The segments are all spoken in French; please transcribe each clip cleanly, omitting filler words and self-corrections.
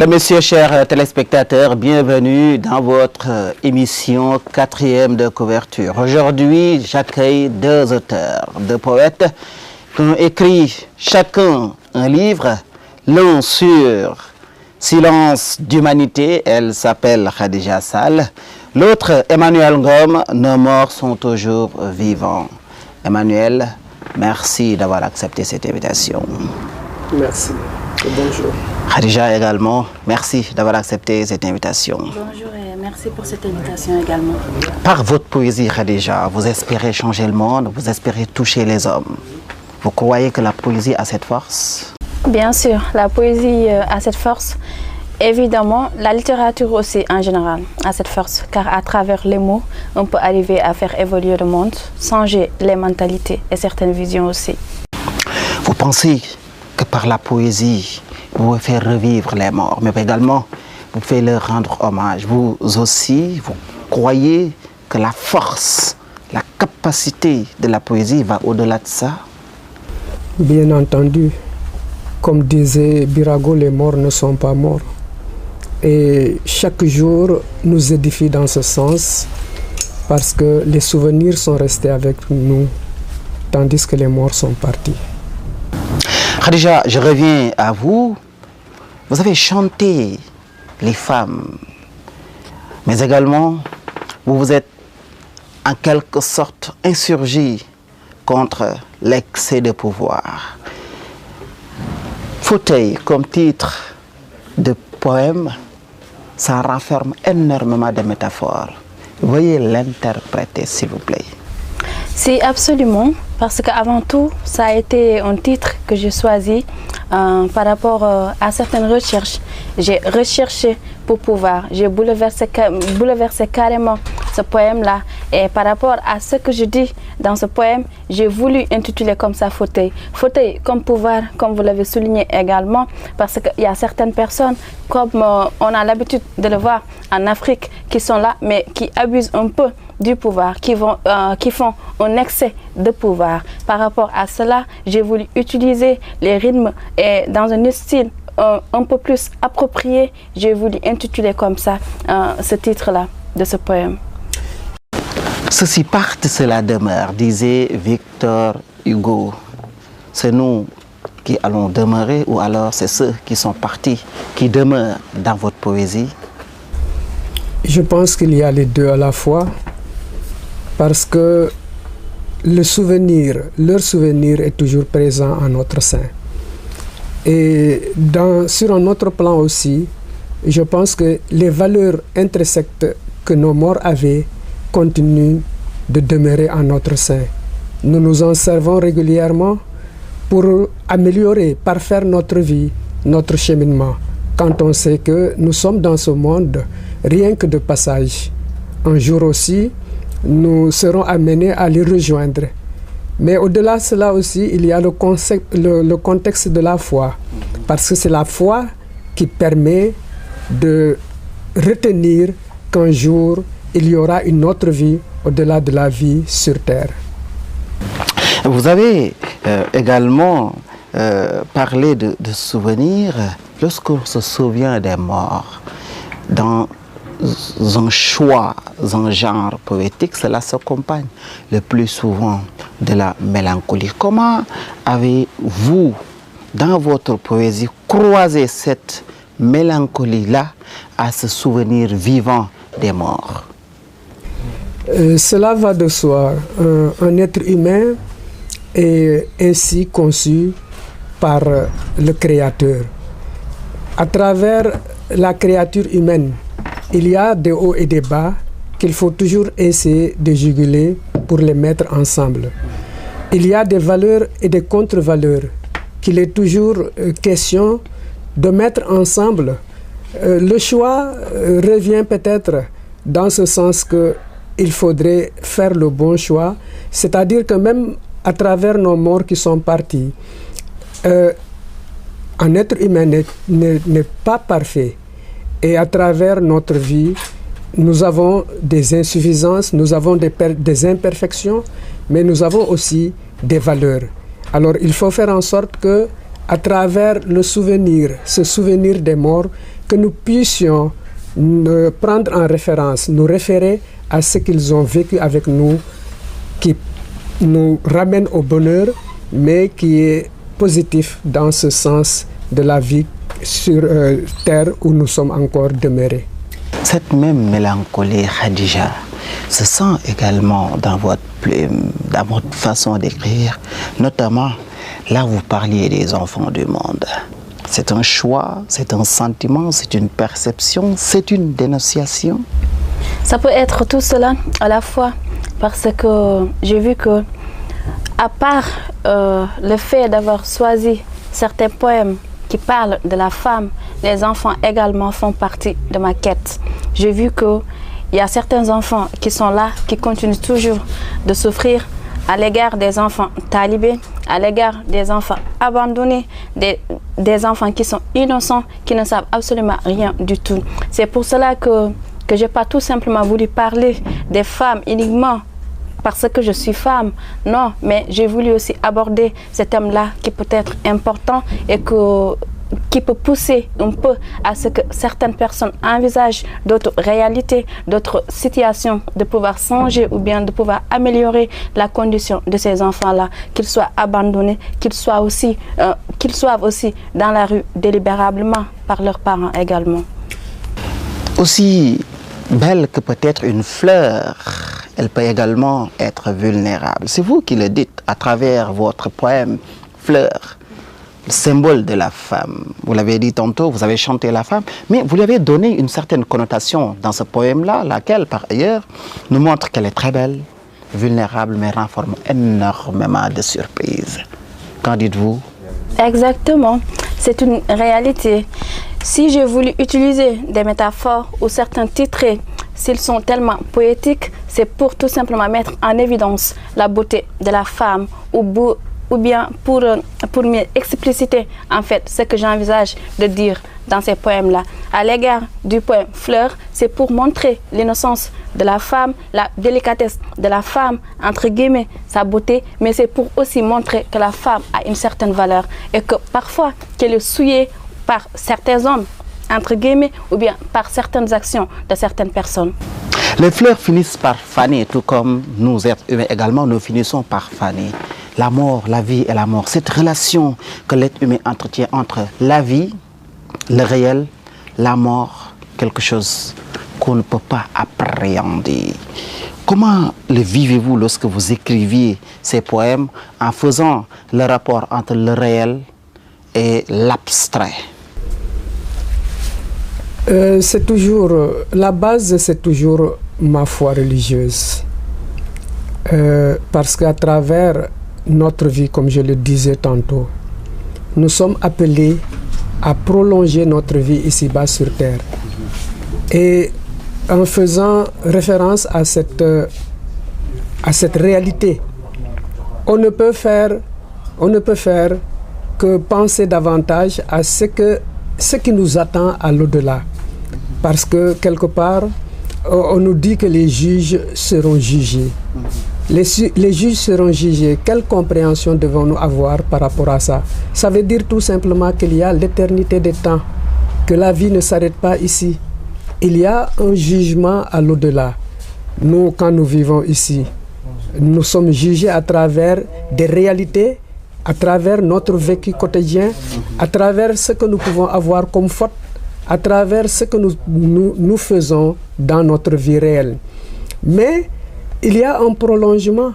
Mesdames, Messieurs, chers téléspectateurs, bienvenue dans votre émission 4e de couverture. Aujourd'hui, j'accueille deux auteurs, deux poètes qui ont écrit chacun un livre, l'un sur Silence d'humanité, elle s'appelle Khadija Sall, l'autre Emmanuel Ngom, nos morts sont toujours vivants. Emmanuel, merci d'avoir accepté cette invitation. Merci et bonjour. Khadija également, merci d'avoir accepté cette invitation. Bonjour et merci pour cette invitation également. Par votre poésie, Khadija, vous espérez changer le monde, vous espérez toucher les hommes. Vous croyez que la poésie a cette force? Bien sûr, la poésie a cette force. Évidemment, la littérature aussi en général a cette force, car à travers les mots, on peut arriver à faire évoluer le monde, changer les mentalités et certaines visions aussi. Vous pensez que par la poésie, vous pouvez faire revivre les morts, mais également, vous pouvez leur rendre hommage. Vous aussi, vous croyez que la force, la capacité de la poésie va au-delà de ça? Bien entendu, comme disait Birago, les morts ne sont pas morts. Et chaque jour nous édifie dans ce sens parce que les souvenirs sont restés avec nous, tandis que les morts sont partis. Khadija, je reviens à vous. Vous avez chanté les femmes, mais également, vous vous êtes en quelque sorte insurgé contre l'excès de pouvoir. Fauteuil comme titre de poème, ça renferme énormément de métaphores. Veuillez l'interpréter, s'il vous plaît. Si, absolument, parce qu'avant tout, ça a été un titre que j'ai choisi par rapport à certaines recherches. J'ai recherché pour pouvoir, j'ai bouleversé carrément ce poème-là. Et par rapport à ce que je dis dans ce poème, j'ai voulu intituler comme ça Fauteuil. Fauteuil comme pouvoir, comme vous l'avez souligné également, parce qu'il y a certaines personnes, comme on a l'habitude de le voir en Afrique, qui sont là, mais qui abusent un peu du pouvoir, qui font un excès de pouvoir. Par rapport à cela, j'ai voulu utiliser les rythmes et dans un style un peu plus approprié, j'ai voulu intituler comme ça ce titre-là de ce poème. Ceci parte, cela demeure, disait Victor Hugo. C'est nous qui allons demeurer ou alors c'est ceux qui sont partis qui demeurent dans votre poésie? Je pense qu'il y a les deux à la fois parce que le souvenir, leur souvenir est toujours présent en notre sein. Et sur un autre plan aussi, je pense que les valeurs intrinsèques que nos morts avaient continuent de demeurer en notre sein. Nous nous en servons régulièrement pour améliorer, parfaire notre vie, notre cheminement, quand on sait que nous sommes dans ce monde rien que de passage. Un jour aussi, nous serons amenés à les rejoindre. Mais au-delà de cela aussi, il y a le contexte de la foi. Parce que c'est la foi qui permet de retenir qu'un jour, il y aura une autre vie au-delà de la vie sur Terre. Vous avez également parlé de souvenirs. Lorsqu'on se souvient des morts, dans un choix, un genre poétique, cela s'accompagne le plus souvent de la mélancolie. Comment avez-vous, dans votre poésie, croisé cette mélancolie-là à ce souvenir vivant des morts? Cela va de soi. Un être humain est ainsi conçu par le Créateur. À travers la créature humaine, il y a des hauts et des bas qu'il faut toujours essayer de juguler pour les mettre ensemble. Il y a des valeurs et des contre-valeurs qu'il est toujours question de mettre ensemble. Le choix revient peut-être dans ce sens qu'il faudrait faire le bon choix, c'est-à-dire que même à travers nos morts qui sont partis, un être humain n'est pas parfait. Et à travers notre vie, nous avons des insuffisances, nous avons des imperfections, mais nous avons aussi des valeurs. Alors il faut faire en sorte que, à travers le souvenir, ce souvenir des morts, que nous puissions prendre en référence, nous référer à ce qu'ils ont vécu avec nous, qui nous ramène au bonheur, mais qui est positif dans ce sens de la vie sur terre où nous sommes encore demeurés. Cette même mélancolie, Khadija, se sent également dans votre plume, dans votre façon d'écrire, notamment là où vous parliez des enfants du monde. C'est un choix, c'est un sentiment, c'est une perception, c'est une dénonciation. Ça peut être tout cela à la fois, parce que j'ai vu que, à part le fait d'avoir choisi certains poèmes qui parlent de la femme, les enfants également font partie de ma quête. J'ai vu qu'il y a certains enfants qui sont là, qui continuent toujours de souffrir à l'égard des enfants talibés, à l'égard des enfants abandonnés, des enfants qui sont innocents, qui ne savent absolument rien du tout. C'est pour cela que je n'ai pas tout simplement voulu parler des femmes uniquement parce que je suis femme. Non, mais j'ai voulu aussi aborder ce thème-là qui peut être important et qui peut pousser un peu à ce que certaines personnes envisagent d'autres réalités, d'autres situations, de pouvoir changer ou bien de pouvoir améliorer la condition de ces enfants-là, qu'ils soient abandonnés, qu'ils soient aussi dans la rue délibérément par leurs parents également. Aussi belle que peut-être une fleur, elle peut également être vulnérable. C'est vous qui le dites à travers votre poème « Fleur ». Le symbole de la femme. Vous l'avez dit tantôt, vous avez chanté la femme, mais vous lui avez donné une certaine connotation dans ce poème-là, laquelle, par ailleurs, nous montre qu'elle est très belle, vulnérable, mais renferme énormément de surprises. Qu'en dites-vous? Exactement, c'est une réalité. Si j'ai voulu utiliser des métaphores ou certains titres, s'ils sont tellement poétiques, c'est pour tout simplement mettre en évidence la beauté de la femme ou bien pour mieux expliciter en fait ce que j'envisage de dire dans ces poèmes-là. À l'égard du poème Fleur, c'est pour montrer l'innocence de la femme, la délicatesse de la femme, entre guillemets, sa beauté, mais c'est pour aussi montrer que la femme a une certaine valeur et que parfois qu'elle est souillée par certains hommes, entre guillemets, ou bien par certaines actions de certaines personnes. Les fleurs finissent par faner, tout comme nous êtres humains également, nous finissons par faner. La mort, la vie et la mort, cette relation que l'être humain entretient entre la vie, le réel, la mort, quelque chose qu'on ne peut pas appréhender. Comment le vivez-vous lorsque vous écriviez ces poèmes en faisant le rapport entre le réel et l'abstrait? C'est toujours, la base, c'est toujours ma foi religieuse. Parce qu'à travers notre vie, comme je le disais tantôt, nous sommes appelés à prolonger notre vie ici-bas sur terre. Et en faisant référence à cette réalité, on ne peut faire que penser davantage à ce qui nous attend à l'au-delà. Parce que quelque part, on nous dit que les juges seront jugés. Les juges seront jugés. Quelle compréhension devons-nous avoir par rapport à ça? Ça veut dire tout simplement qu'il y a l'éternité des temps, que la vie ne s'arrête pas ici. Il y a un jugement à l'au-delà. Nous, quand nous vivons ici, nous sommes jugés à travers des réalités, à travers notre vécu quotidien, à travers ce que nous pouvons avoir comme faute, à travers ce que nous faisons dans notre vie réelle. Mais il y a un prolongement,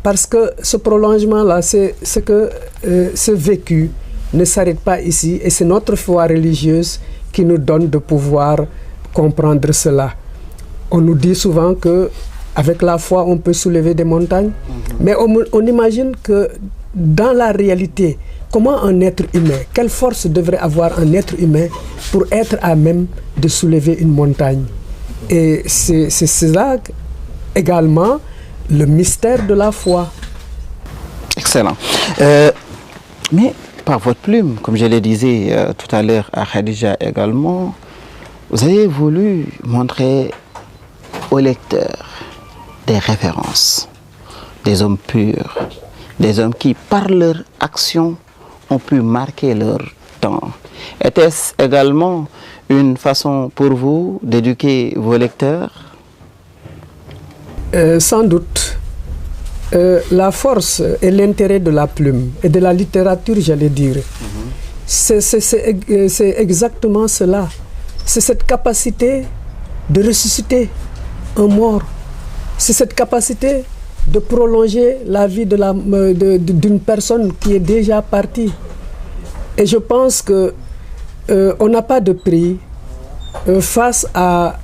parce que ce prolongement-là, c'est ce que ce vécu ne s'arrête pas ici, et c'est notre foi religieuse qui nous donne de pouvoir comprendre cela. On nous dit souvent que avec la foi, on peut soulever des montagnes, mais on imagine que dans la réalité, comment un être humain, quelle force devrait avoir un être humain pour être à même de soulever une montagne? Et c'est cela également le mystère de la foi. Excellent. Mais par votre plume, comme je le disais tout à l'heure à Khadija également, vous avez voulu montrer aux lecteurs des références, des hommes purs, des hommes qui, par leur action, ont pu marquer leur temps. Était-ce également une façon pour vous d'éduquer vos lecteurs? Sans doute. La force et l'intérêt de la plume et de la littérature, j'allais dire, c'est exactement cela. C'est cette capacité de ressusciter un mort. C'est cette capacité de prolonger la vie d'une personne qui est déjà partie. Et je pense qu'on n'a pas de prix face à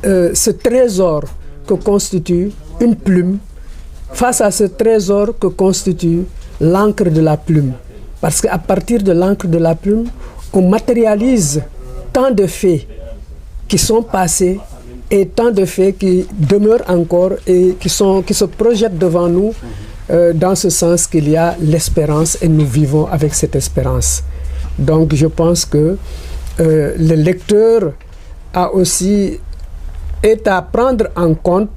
ce trésor que constitue une plume, face à ce trésor que constitue l'encre de la plume. Parce qu'à partir de l'encre de la plume, on matérialise tant de faits qui sont passés et tant de faits qui demeurent encore et qui se projettent devant nous dans ce sens qu'il y a l'espérance et nous vivons avec cette espérance. Donc je pense que le lecteur est à prendre en compte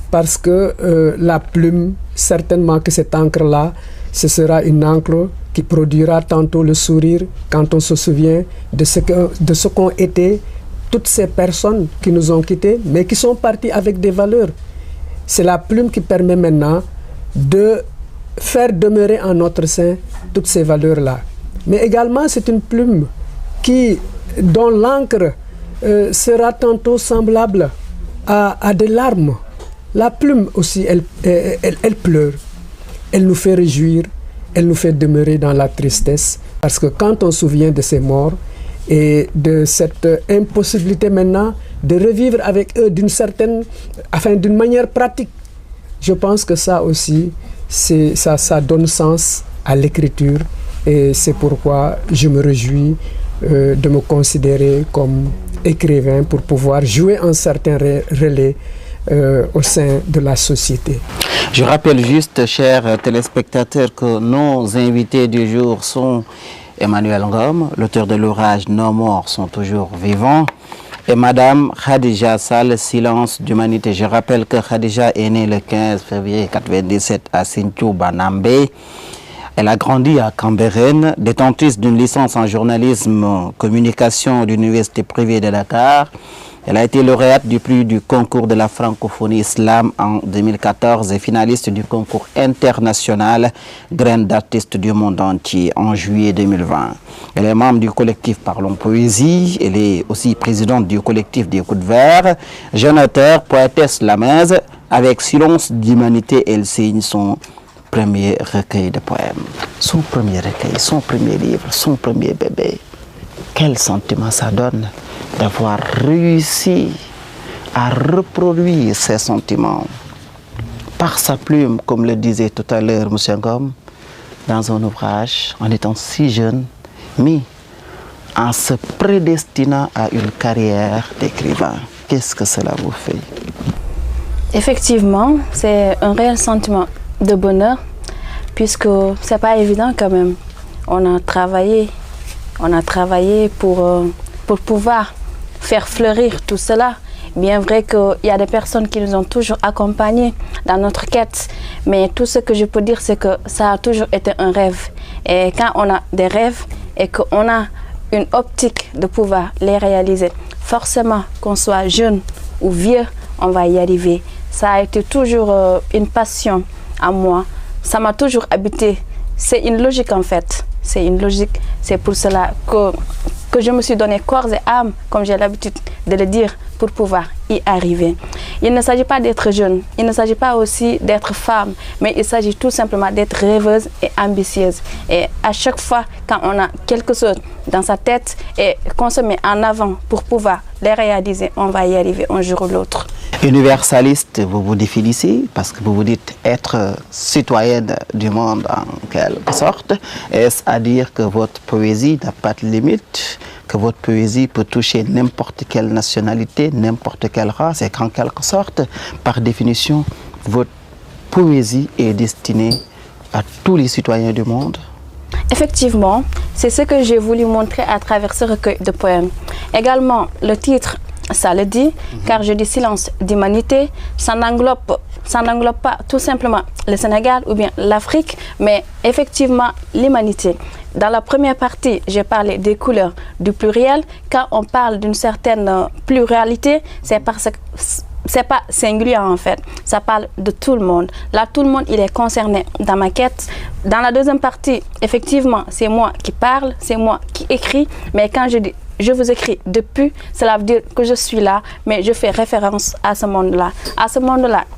parce que la plume, certainement que cette encre-là, ce sera une encre qui produira tantôt le sourire quand on se souvient de ce qu'ont été toutes ces personnes qui nous ont quittés, mais qui sont parties avec des valeurs. C'est la plume qui permet maintenant de faire demeurer en notre sein toutes ces valeurs-là. Mais également, c'est une plume dont l'encre sera tantôt semblable à des larmes. La plume aussi, elle pleure. Elle nous fait réjouir, elle nous fait demeurer dans la tristesse. Parce que quand on se souvient de ces morts et de cette impossibilité maintenant de revivre avec eux d'une manière pratique, je pense que ça aussi, ça donne sens à l'écriture. Et c'est pourquoi je me réjouis de me considérer comme écrivain pour pouvoir jouer un certain relais au sein de la société. Je rappelle juste, chers téléspectateurs, que nos invités du jour sont Emmanuel Ngom, l'auteur de l'ouvrage Nos morts sont toujours vivants, et Madame Khadija Sall, Silence d'humanité. Je rappelle que Khadija est née le 15 février 1997 à Sinthiou Banambé. Elle a grandi à Cambérène, détentrice d'une licence en journalisme communication de l'université privée de Dakar. Elle a été lauréate du prix du concours de la francophonie islam en 2014 et finaliste du concours international Graines d'artistes du monde entier en juillet 2020. Elle est membre du collectif Parlons Poésie. Elle est aussi présidente du collectif des Coups de Verre. Jeune auteur, poétesse lamaise, avec Silence d'humanité, elle signe son premier recueil de poèmes. Son premier recueil, son premier livre, son premier bébé. Quel sentiment ça donne d'avoir réussi à reproduire ces sentiments par sa plume, comme le disait tout à l'heure M. Ngom, dans un ouvrage, en étant si jeune, mais en se prédestinant à une carrière d'écrivain. Qu'est-ce que cela vous fait? Effectivement, c'est un réel sentiment de bonheur, puisque c'est pas évident quand même. On a travaillé pour pouvoir faire fleurir tout cela. Bien vrai qu'il y a des personnes qui nous ont toujours accompagnés dans notre quête, mais tout ce que je peux dire, c'est que ça a toujours été un rêve. Et quand on a des rêves et qu'on a une optique de pouvoir les réaliser, forcément qu'on soit jeune ou vieux, on va y arriver. Ça a été toujours une passion à moi. Ça m'a toujours habité. C'est une logique en fait. C'est une logique. C'est pour cela que je me suis donné corps et âme, comme j'ai l'habitude de le dire, pour pouvoir y arriver. Il ne s'agit pas d'être jeune, il ne s'agit pas aussi d'être femme, mais il s'agit tout simplement d'être rêveuse et ambitieuse. Et à chaque fois, quand on a quelque chose dans sa tête et qu'on se met en avant pour pouvoir les réaliser, on va y arriver un jour ou l'autre. Universaliste, vous vous définissez parce que vous vous dites être citoyenne du monde en quelque sorte. Est-ce à dire que votre poésie n'a pas de limite, que votre poésie peut toucher n'importe quelle nationalité, n'importe quelle race, et qu'en quelque sorte, par définition, votre poésie est destinée à tous les citoyens du monde? Effectivement, c'est ce que j'ai voulu montrer à travers ce recueil de poèmes. Également, le titre, ça le dit, car je dis silence d'humanité, ça n'englobe pas tout simplement le Sénégal ou bien l'Afrique, mais effectivement l'humanité. dans la première partie, j'ai parlé des couleurs du pluriel. Quand on parle d'une certaine pluralité, c'est parce que c'est pas singulier en fait, ça parle de tout le monde. Là, tout le monde, il est concerné dans ma quête. Dans la deuxième partie, effectivement, c'est moi qui parle, c'est moi qui écris, mais quand je dis je vous écris depuis, cela veut dire que je suis là, mais je fais référence à ce monde-là,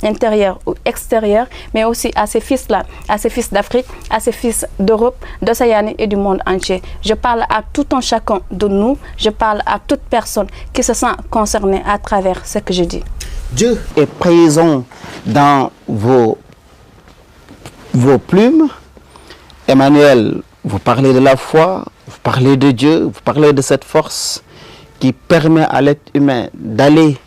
intérieur ou extérieur, mais aussi à ces fils-là, à ces fils d'Afrique, à ces fils d'Europe, d'Océanie et du monde entier. Je parle à tout un chacun de nous, je parle à toute personne qui se sent concernée à travers ce que je dis. Dieu est présent dans vos plumes. Emmanuel, vous parlez de la foi, vous parlez de Dieu, vous parlez de cette force qui permet à l'être humain d'aller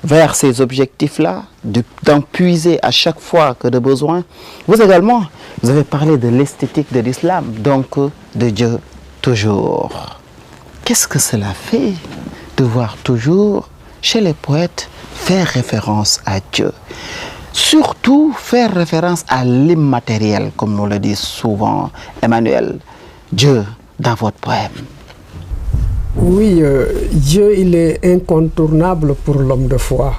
vers ces objectifs-là, d'en puiser à chaque fois que de besoin. Vous également, vous avez parlé de l'esthétique de l'islam, donc de Dieu toujours. Qu'est-ce que cela fait de voir toujours chez les poètes faire référence à Dieu? Surtout faire référence à l'immatériel, comme nous le dit souvent Emmanuel. Dieu dans votre poème. Oui, Dieu, il est incontournable pour l'homme de foi.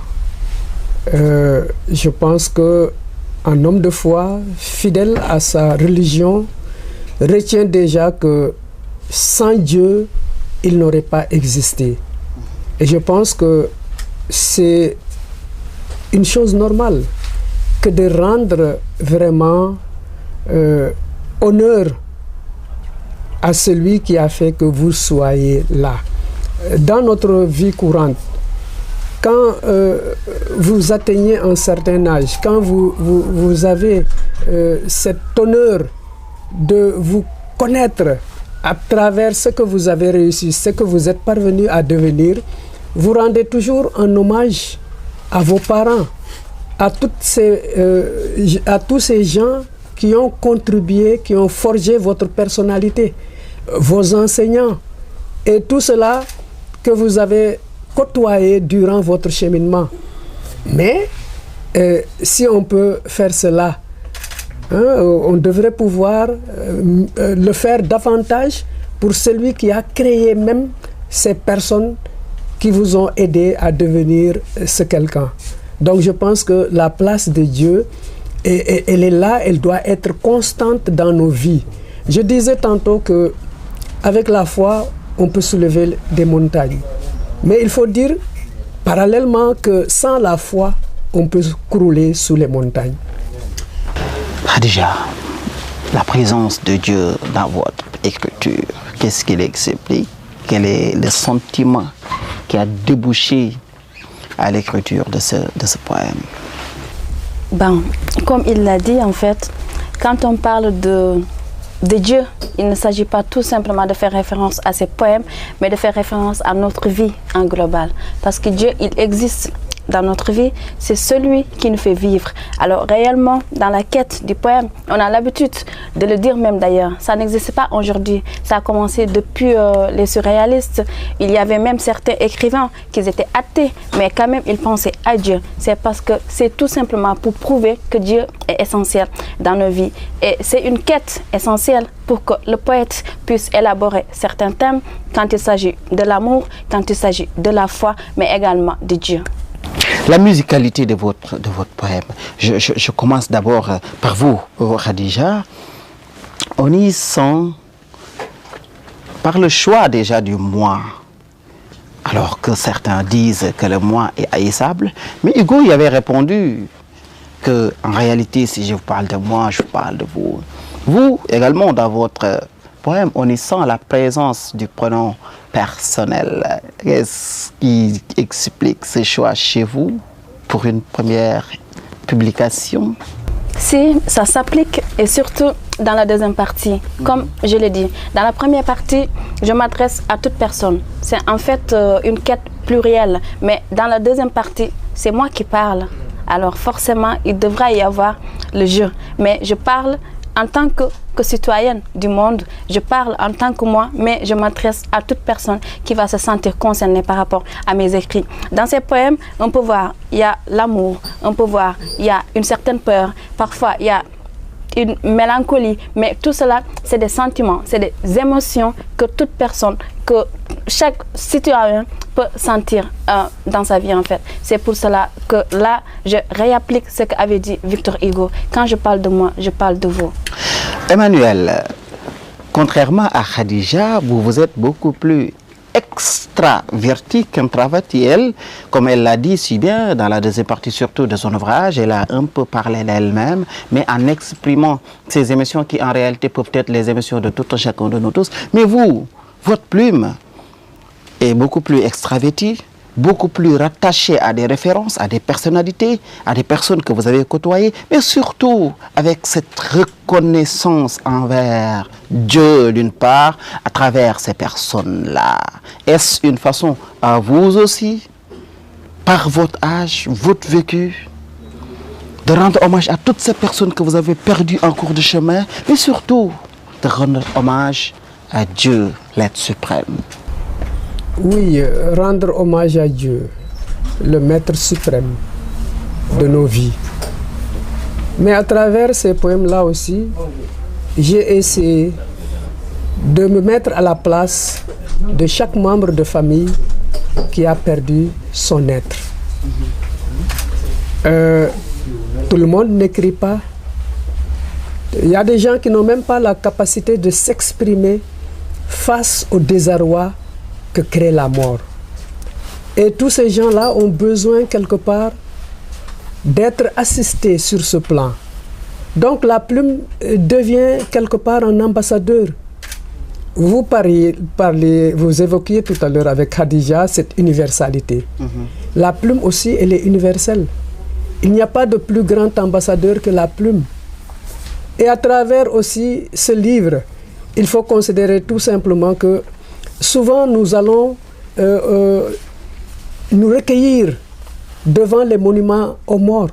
Je pense qu'un homme de foi, fidèle à sa religion, retient déjà que sans Dieu, il n'aurait pas existé. Et je pense que c'est une chose normale que de rendre vraiment honneur à celui qui a fait que vous soyez là. Dans notre vie courante, quand vous atteignez un certain âge, quand vous avez cet honneur de vous connaître à travers ce que vous avez réussi, ce que vous êtes parvenu à devenir, vous rendez toujours un hommage à vos parents, à tous ces gens qui ont contribué, qui ont forgé votre personnalité, vos enseignants et tout cela que vous avez côtoyé durant votre cheminement. Mais si on peut faire cela, on devrait pouvoir le faire davantage pour celui qui a créé même ces personnes qui vous ont aidé à devenir ce quelqu'un. Donc je pense que la place de Dieu, elle est là, elle doit être constante dans nos vies. Je disais tantôt que avec la foi, on peut soulever des montagnes. Mais il faut dire parallèlement que sans la foi, on peut crouler sous les montagnes. Khadija, la présence de Dieu dans votre écriture, qu'est-ce qu'il explique? Quel est le sentiment qui a débouché à l'écriture de ce poème? Bon, comme il l'a dit, en fait, quand on parle de Dieu, il ne s'agit pas tout simplement de faire référence à ces poèmes, mais de faire référence à notre vie en global. Parce que Dieu, il existe dans notre vie, c'est celui qui nous fait vivre. Alors réellement, dans la quête du poème, on a l'habitude de le dire même d'ailleurs, ça n'existe pas aujourd'hui. Ça a commencé depuis les surréalistes. Il y avait même certains écrivains qui étaient athées, mais quand même ils pensaient à Dieu. C'est parce que c'est tout simplement pour prouver que Dieu est essentiel dans nos vies. Et c'est une quête essentielle pour que le poète puisse élaborer certains thèmes quand il s'agit de l'amour, quand il s'agit de la foi, mais également de Dieu. La musicalité de votre poème, je commence d'abord par vous, Khadija. On y sent, par le choix déjà du moi, alors que certains disent que le moi est haïssable, mais Hugo y avait répondu que en réalité, si je vous parle de moi, je parle de vous. Vous, également, dans votre poème, on y sent la présence du pronom personnel. Qu'est-ce qui explique ce choix chez vous pour une première publication? Si, ça s'applique et surtout dans la deuxième partie. Comme je l'ai dit, dans la première partie, je m'adresse à toute personne. C'est en fait une quête plurielle. Mais dans la deuxième partie, c'est moi qui parle. Alors forcément, il devra y avoir le jeu. Mais je parle en tant que citoyenne du monde, je parle en tant que moi, mais je m'adresse à toute personne qui va se sentir concernée par rapport à mes écrits. Dans ces poèmes, on peut voir, il y a l'amour, on peut voir, il y a une certaine peur, parfois il y a une mélancolie, mais tout cela, c'est des sentiments, c'est des émotions que toute personne, que chaque citoyen peut sentir dans sa vie en fait. C'est pour cela que là, je réapplique ce qu'avait dit Victor Hugo. Quand je parle de moi, je parle de vous. Emmanuel, contrairement à Khadija, vous êtes beaucoup plus extraverti qu'introverti. Elle, comme elle l'a dit si bien dans la deuxième partie surtout de son ouvrage, elle a un peu parlé d'elle-même, mais en exprimant ces émotions qui en réalité peuvent être les émotions de tout un chacun de nous tous. Mais vous, votre plume est beaucoup plus extravertie, beaucoup plus rattaché à des références, à des personnalités, à des personnes que vous avez côtoyées, mais surtout avec cette reconnaissance envers Dieu d'une part, à travers ces personnes-là. Est-ce une façon à vous aussi, par votre âge, votre vécu, de rendre hommage à toutes ces personnes que vous avez perdues en cours de chemin, mais surtout de rendre hommage à Dieu, l'être suprême? Oui, rendre hommage à Dieu, le maître suprême de nos vies. Mais à travers ces poèmes-là aussi, j'ai essayé de me mettre à la place de chaque membre de famille qui a perdu son être. Tout le monde n'écrit pas. Il y a des gens qui n'ont même pas la capacité de s'exprimer face au désarroi que crée la mort. Et tous ces gens-là ont besoin quelque part d'être assistés sur ce plan. Donc la plume devient quelque part un ambassadeur. Vous vous évoquiez tout à l'heure avec Khadija cette universalité. La plume aussi, elle est universelle. Il n'y a pas de plus grand ambassadeur que la plume. Et à travers aussi ce livre, il faut considérer tout simplement que souvent, nous allons nous recueillir devant les monuments aux morts.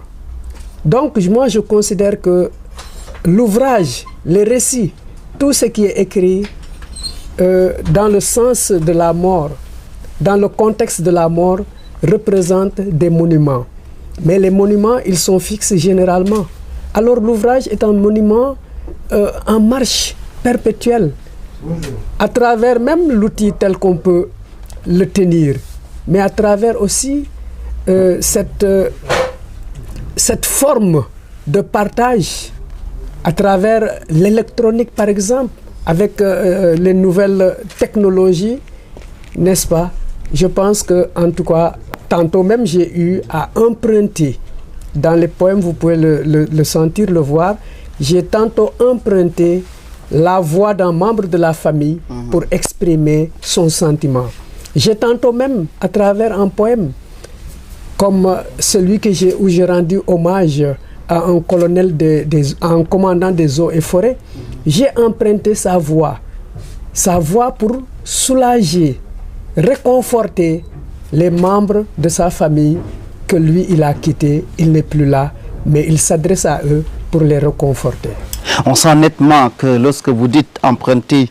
Donc, moi, je considère que l'ouvrage, les récits, tout ce qui est écrit dans le sens de la mort, dans le contexte de la mort, représente des monuments. Mais les monuments, ils sont fixes généralement. Alors, l'ouvrage est un monument en marche perpétuelle, à travers même l'outil tel qu'on peut le tenir, mais à travers aussi cette forme de partage, à travers l'électronique par exemple, avec les nouvelles technologies, n'est-ce pas? Je pense que, en tout cas, tantôt même j'ai eu à emprunter, dans les poèmes, vous pouvez le sentir, le voir, j'ai tantôt emprunté la voix d'un membre de la famille pour exprimer son sentiment. J'ai tantôt même, à travers un poème, comme celui où j'ai rendu hommage à un colonel, à un commandant des eaux et forêts, j'ai emprunté sa voix pour soulager, réconforter les membres de sa famille que lui, il a quitté, il n'est plus là, mais il s'adresse à eux pour les réconforter. On sent nettement que lorsque vous dites emprunter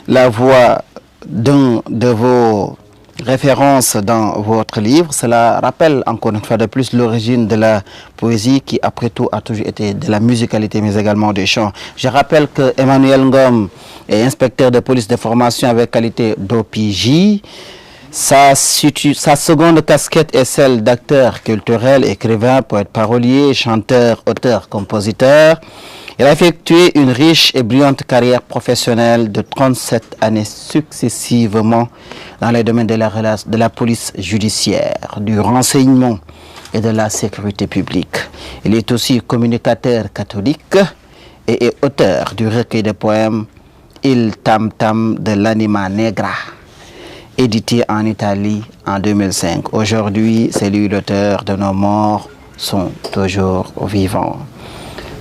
la voix d'un de vos références dans votre livre, cela rappelle encore une fois de plus l'origine de la poésie qui après tout a toujours été de la musicalité mais également des chants. Je rappelle que Emmanuel Ngom est inspecteur de police de formation avec qualité d'OPJ. Sa seconde casquette est celle d'acteur culturel, écrivain, poète parolier, chanteur, auteur, compositeur. Il a effectué une riche et brillante carrière professionnelle de 37 années successivement dans les domaines de la police judiciaire, du renseignement et de la sécurité publique. Il est aussi communicateur catholique et est auteur du recueil de poèmes Il Tam Tam de l'Anima Negra, édité en Italie en 2005. Aujourd'hui, c'est lui l'auteur de Nos morts sont toujours vivants.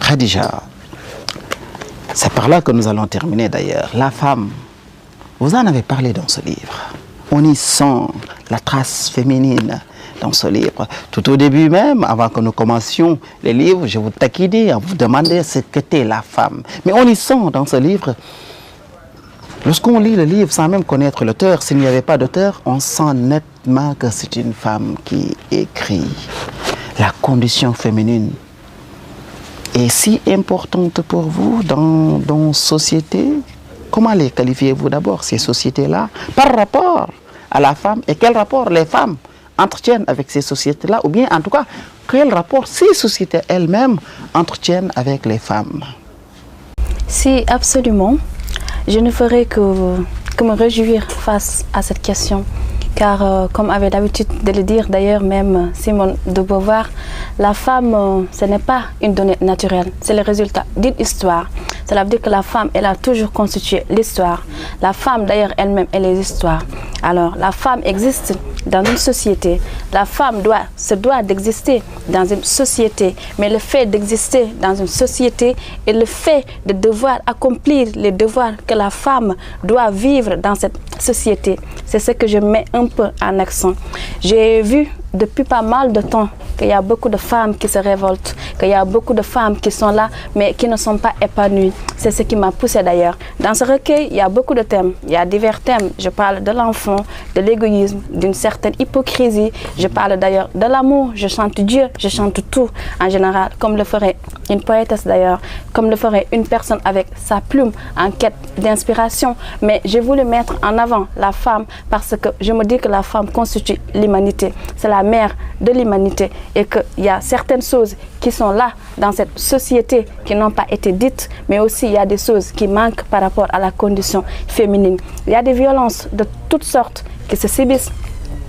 Khadija, c'est par là que nous allons terminer d'ailleurs. La femme, vous en avez parlé dans ce livre. On y sent la trace féminine dans ce livre. Tout au début même, avant que nous commencions les livres, je vous taquinais à vous demander ce qu'était la femme. Mais on y sent dans ce livre. Lorsqu'on lit le livre sans même connaître l'auteur, s'il n'y avait pas d'auteur, on sent nettement que c'est une femme qui écrit la condition féminine est si importante pour vous dans la société, comment les qualifiez-vous d'abord, ces sociétés-là, par rapport à la femme, et quel rapport les femmes entretiennent avec ces sociétés-là, ou bien en tout cas, quel rapport ces sociétés elles-mêmes entretiennent avec les femmes? Si, absolument. Je ne ferai que me réjouir face à cette question. Car, comme avait l'habitude de le dire d'ailleurs même Simone de Beauvoir, la femme, ce n'est pas une donnée naturelle, c'est le résultat d'une histoire. Cela veut dire que la femme, elle a toujours constitué l'histoire. La femme, d'ailleurs, elle-même, elle est l'histoire. Alors, la femme existe dans une société. La femme se doit d'exister dans une société. Mais le fait d'exister dans une société et le fait de devoir accomplir les devoirs que la femme doit vivre dans cette société, c'est ce que je mets un peu en accent. J'ai vu depuis pas mal de temps qu'il y a beaucoup de femmes qui se révoltent, qu'il y a beaucoup de femmes qui sont là, mais qui ne sont pas épanouies. C'est ce qui m'a poussée d'ailleurs. Dans ce recueil, il y a beaucoup de thèmes. Il y a divers thèmes. Je parle de l'enfant, de l'égoïsme, d'une certaine hypocrisie. Je parle d'ailleurs de l'amour. Je chante Dieu, je chante tout en général, comme le ferait une poétesse d'ailleurs, comme le ferait une personne avec sa plume en quête d'inspiration. Mais j'ai voulu mettre en avant la femme parce que je me dis que la femme constitue l'humanité. C'est la mère de l'humanité et qu'il y a certaines choses qui sont là dans cette société qui n'ont pas été dites, mais aussi il y a des choses qui manquent par rapport à la condition féminine. Il y a des violences de toutes sortes qui se subissent.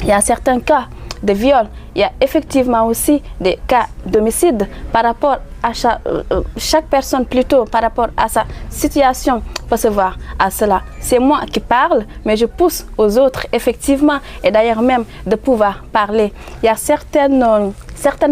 Il y a certains cas de viol. Il y a effectivement aussi des cas d'homicide par rapport à chaque personne, plutôt par rapport à sa situation, peut se voir à cela. C'est moi qui parle, mais je pousse aux autres, effectivement, et d'ailleurs même de pouvoir parler. Il y a certaines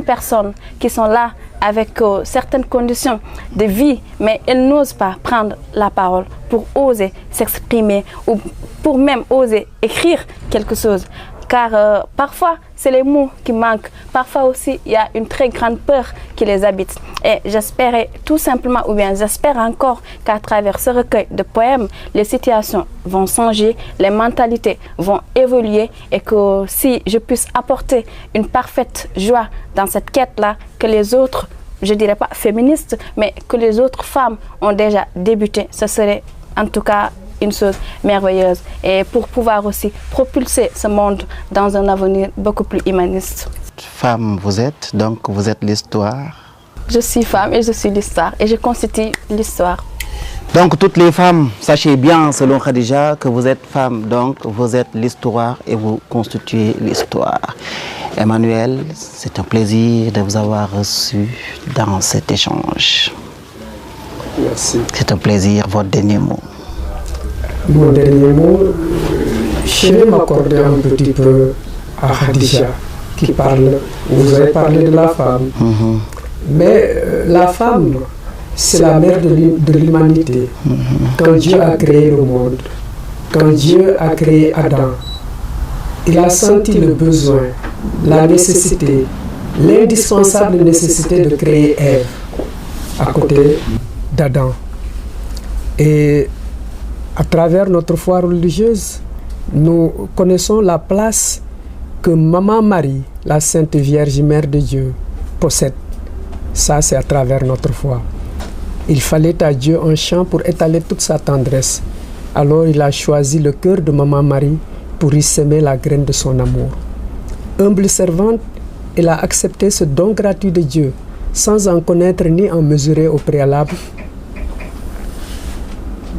personnes qui sont là avec certaines conditions de vie, mais elles n'osent pas prendre la parole pour oser s'exprimer ou pour même oser écrire quelque chose. Car parfois, c'est les mots qui manquent. Parfois aussi, il y a une très grande peur qui les habite. Et j'espérais tout simplement, ou bien j'espère encore qu'à travers ce recueil de poèmes, les situations vont changer, les mentalités vont évoluer et que si je puisse apporter une parfaite joie dans cette quête-là, que les autres, je ne dirais pas féministes, mais que les autres femmes ont déjà débuté, ce serait en tout cas une chose merveilleuse et pour pouvoir aussi propulser ce monde dans un avenir beaucoup plus humaniste. Femme vous êtes, donc vous êtes l'histoire. Je suis femme et je suis l'histoire et je constitue l'histoire. Donc toutes les femmes, sachez bien selon Khadija que vous êtes femme, donc vous êtes l'histoire et vous constituez l'histoire. Emmanuel, c'est un plaisir de vous avoir reçu dans cet échange. Merci. C'est un plaisir, votre dernier mot. Mon dernier mot, je vais m'accorder un petit peu à Khadija qui parle, vous avez parlé de la femme, mais la femme, c'est la mère de l'humanité. Quand Dieu a créé le monde, quand Dieu a créé Adam, il a senti le besoin, la nécessité, l'indispensable nécessité de créer Ève à côté d'Adam. Et à travers notre foi religieuse, nous connaissons la place que Maman Marie, la Sainte Vierge Mère de Dieu, possède. Ça, c'est à travers notre foi. Il fallait à Dieu un champ pour étaler toute sa tendresse. Alors il a choisi le cœur de Maman Marie pour y semer la graine de son amour. Humble servante, elle a accepté ce don gratuit de Dieu, sans en connaître ni en mesurer au préalable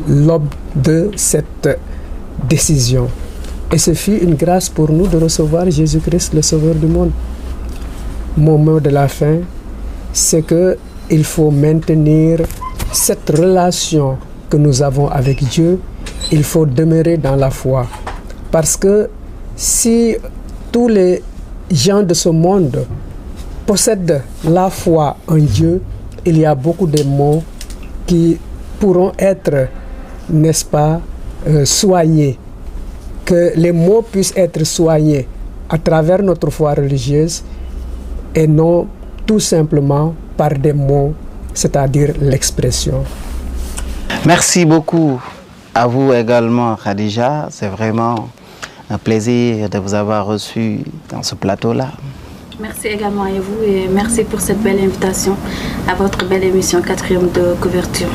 l'aube de cette décision. Et ce fut une grâce pour nous de recevoir Jésus-Christ, le Sauveur du monde. Mon mot de la fin, c'est qu'il faut maintenir cette relation que nous avons avec Dieu. Il faut demeurer dans la foi. Parce que si tous les gens de ce monde possèdent la foi en Dieu, il y a beaucoup de mots qui pourront être, n'est-ce pas, soignés. Que les mots puissent être soignés à travers notre foi religieuse et non tout simplement par des mots, c'est-à-dire l'expression. Merci beaucoup à vous également, Khadija. C'est vraiment un plaisir de vous avoir reçu dans ce plateau-là. Merci également à vous et merci pour cette belle invitation à votre belle émission 4e de couverture.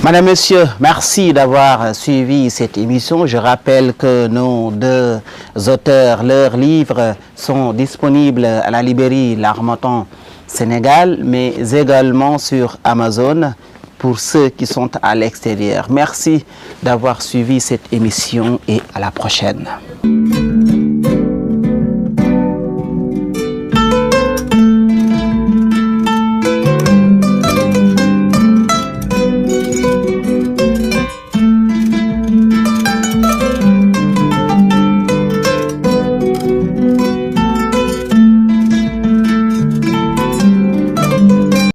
Madame, Monsieur, merci d'avoir suivi cette émission. Je rappelle que nos deux auteurs, leurs livres sont disponibles à la librairie L'Harmattan Sénégal, mais également sur Amazon pour ceux qui sont à l'extérieur. Merci d'avoir suivi cette émission et à la prochaine.